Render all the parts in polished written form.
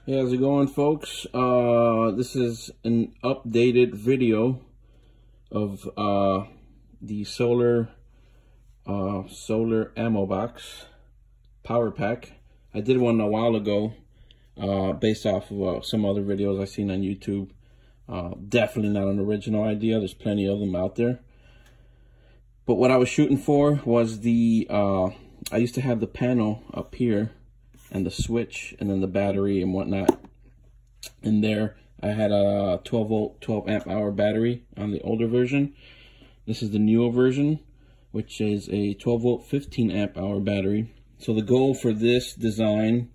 Hey, how's it going, folks? This is an updated video of the solar ammo box power pack. I did one a while ago based off of some other videos I've seen on YouTube. Definitely not an original idea. There's plenty of them out there. But what I was shooting for was the I used to have the panel up here and the switch and then the battery and whatnot. In there I had a 12 volt 12 amp hour battery on the older version. This is the newer version, which is a 12 volt 15 amp hour battery. So the goal for this design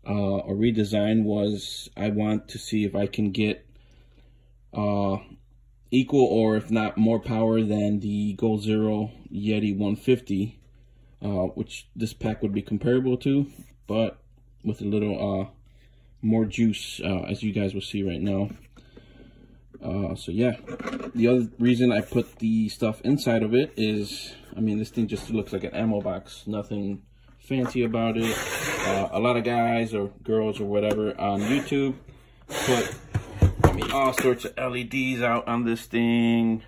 or redesign was I want to see if I can get equal or if not more power than the Goal Zero Yeti 150, which this pack would be comparable to, but with a little more juice, as you guys will see right now. So yeah, the other reason I put the stuff inside of it is, I mean, this thing just looks like an ammo box, nothing fancy about it. A lot of guys or girls or whatever on YouTube put, I mean, all sorts of LEDs out on this thing.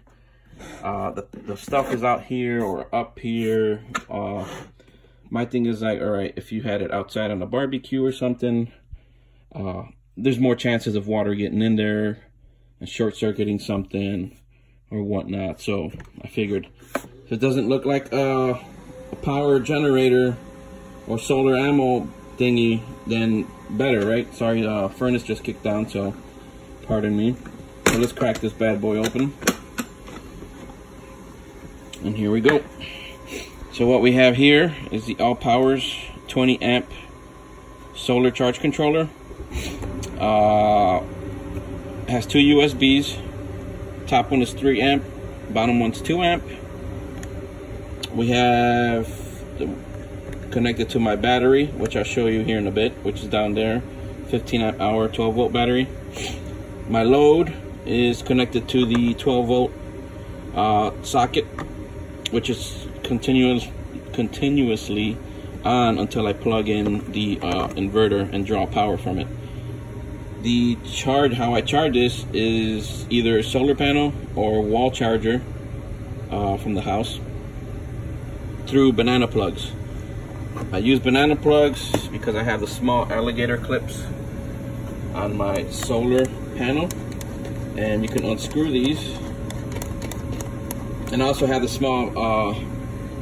The stuff is out here or up here. My thing is like, all right, if you had it outside on a barbecue or something, there's more chances of water getting in there and short-circuiting something or whatnot. So I figured if it doesn't look like a power generator or solar ammo thingy, then better, right? Sorry, the furnace just kicked down, so pardon me. So let's crack this bad boy open. And here we go. So what we have here is the All Powers 20 amp solar charge controller. Has two USBs. Top one is 3 amp, bottom one's 2 amp. We have connected to my battery, which I'll show you here in a bit, which is down there, 15 amp hour 12 volt battery. My load is connected to the 12 volt socket, which is continuously on until I plug in the inverter and draw power from it. The charge, how I charge this is either a solar panel or wall charger from the house through banana plugs. I use banana plugs because I have the small alligator clips on my solar panel, and you can unscrew these. And I also have the small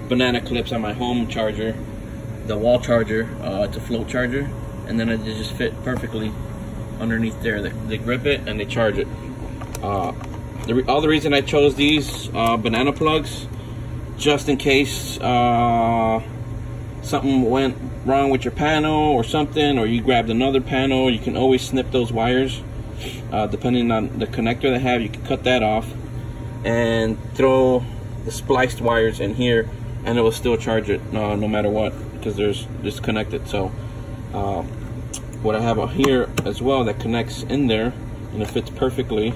banana clips on my home charger, the wall charger. It's a float charger, and then it just fit perfectly underneath there. They grip it and they charge it. The other reason I chose these banana plugs, just in case something went wrong with your panel or something, or you grabbed another panel, you can always snip those wires. Depending on the connector they have, you can cut that off and throw the spliced wires in here, and it will still charge it no matter what, because there's disconnected. So what I have here as well that connects in there and it fits perfectly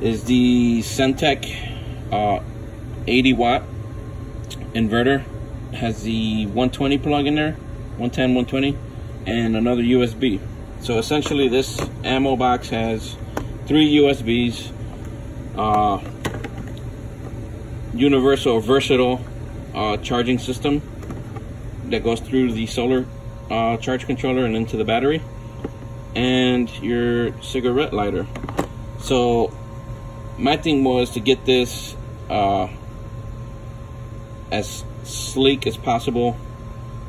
is the Centec 80 watt inverter. It has the 120 plug in there, 110, 120, and another USB. So essentially this ammo box has 3 USBs, universal versatile charging system that goes through the solar charge controller and into the battery, and your cigarette lighter. So my thing was to get this as sleek as possible,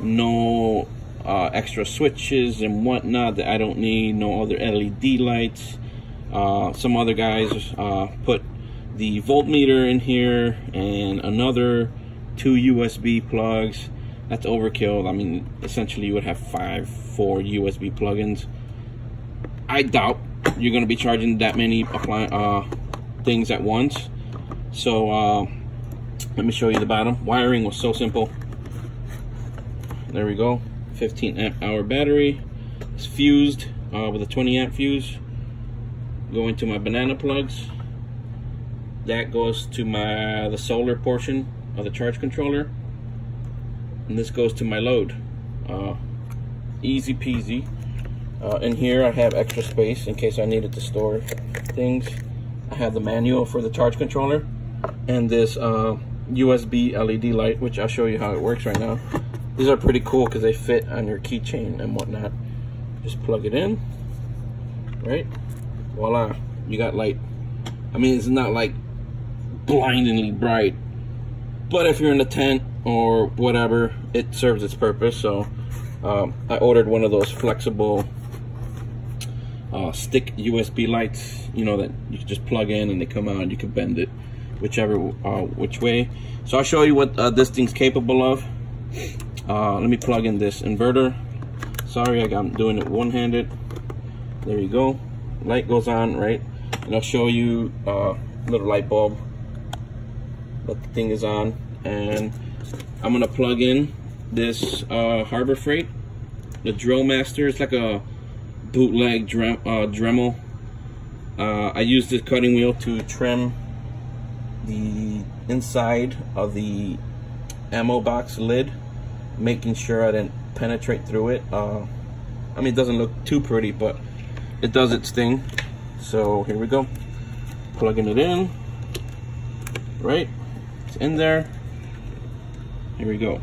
no extra switches and whatnot that I don't need, no other LED lights. Some other guys put the voltmeter in here and another 2 USB plugs. That's overkill. I mean, essentially you would have 4 USB plugins. I doubt you're going to be charging that many things at once. So let me show you the bottom. Wiring was so simple. There we go. 15 amp hour battery. It's fused with a 20 amp fuse. Going to my banana plugs. That goes to the solar portion of the charge controller, and this goes to my load. Easy peasy. In here I have extra space in case I needed to store things. I have the manual for the charge controller and this USB LED light, which I'll show you how it works right now. These are pretty cool because they fit on your keychain and whatnot. Just plug it in, right? Voila, you got light. I mean, it's not like blindingly bright, but if you're in a tent or whatever, it serves its purpose. So I ordered one of those flexible stick USB lights, you know, that you can just plug in and they come out and you can bend it whichever which way. So I'll show you what this thing's capable of. Let me plug in this inverter. Sorry, I'm doing it one-handed. There you go. Light goes on, right? And I'll show you little light bulb that the thing is on. And I'm gonna plug in this Harbor Freight, the Drill Master. It's like a bootleg Dremel. I use this cutting wheel to trim the inside of the ammo box lid, making sure I didn't penetrate through it. I mean, it doesn't look too pretty, but it does its thing. So here we go, plugging it in, right? It's in there. Here we go.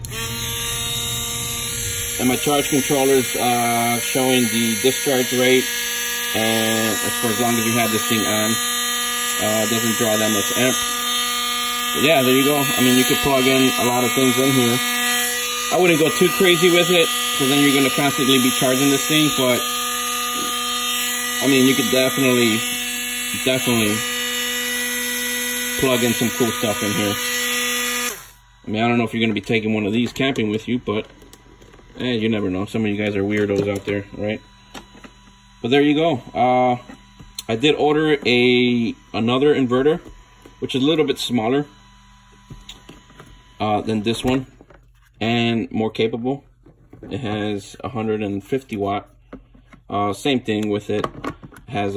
And my charge controller's showing the discharge rate, and for as long as you have this thing on, it doesn't draw that much amp. But yeah, there you go. I mean, you could plug in a lot of things in here. I wouldn't go too crazy with it, because then you're going to constantly be charging this thing. But I mean, you could definitely plug in some cool stuff in here. I mean, I don't know if you're going to be taking one of these camping with you, but you never know. Some of you guys are weirdos out there, right? But there you go. I did order another inverter, which is a little bit smaller than this one and more capable. It has 150 watt. Same thing with it. It has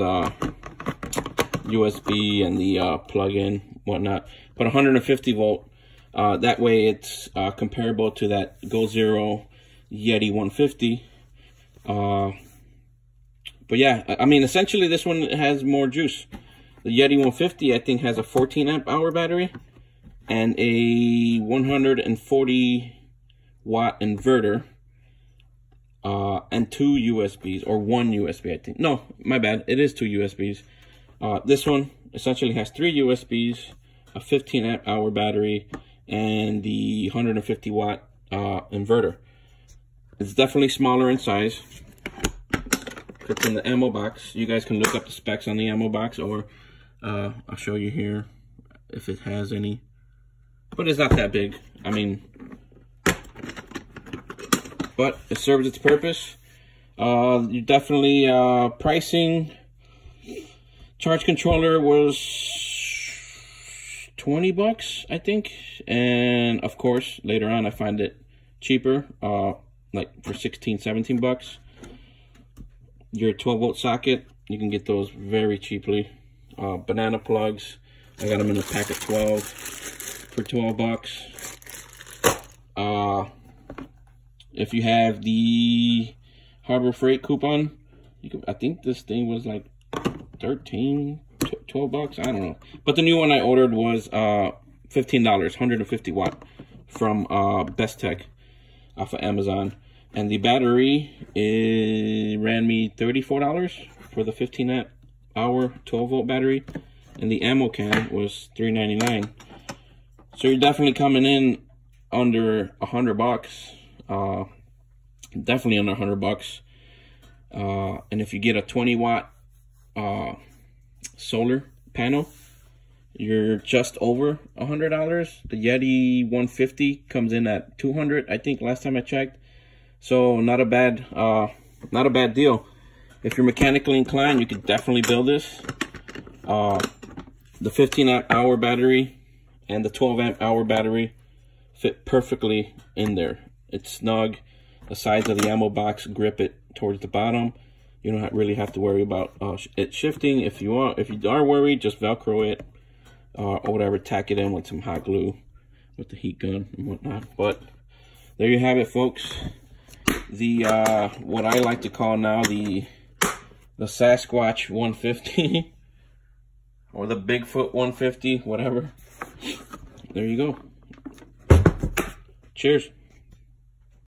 USB and the plug-in, whatnot, but 150 volt. That way it's comparable to that Goal Zero Yeti 150. But yeah, I mean, essentially this one has more juice. The Yeti 150, I think, has a 14 amp hour battery and a 140 watt inverter, and 2 USBs, or 1 USB, I think. No, my bad, it is 2 USBs. This one essentially has 3 USBs, a 15 amp hour battery, and the 150 watt inverter. It's definitely smaller in size. It's in the ammo box. You guys can look up the specs on the ammo box, or I'll show you here if it has any. But it's not that big. I mean, but it serves its purpose. You definitely pricing. Charge controller was 20 bucks, I think, and of course later on I find it cheaper, like for 16, 17 bucks. Your 12 volt socket, you can get those very cheaply. Banana plugs, I got them in a pack of 12 for 12 bucks. If you have the Harbor Freight coupon, you can, I think this thing was like 13, 12 bucks, I don't know. But the new one I ordered was $15, 150 watt from Best Tech off of Amazon. And the battery ran me $34 for the 15 amp hour 12 volt battery, and the ammo can was $3.99. So you're definitely coming in under $100. Definitely under $100. And if you get a 20 watt solar panel, you're just over $100. The Yeti 150 comes in at $200, I think, last time I checked. So not a bad deal. If you're mechanically inclined, you could definitely build this. The 15 amp hour battery and the 12 amp hour battery fit perfectly in there. It's snug. The sides of the ammo box grip it towards the bottom. You don't really have to worry about it shifting. If you are worried, just Velcro it or whatever. Tack it in with some hot glue with the heat gun and whatnot. But there you have it, folks. the what I like to call now the Sasquatch 150 or the Bigfoot 150, whatever. There you go. Cheers.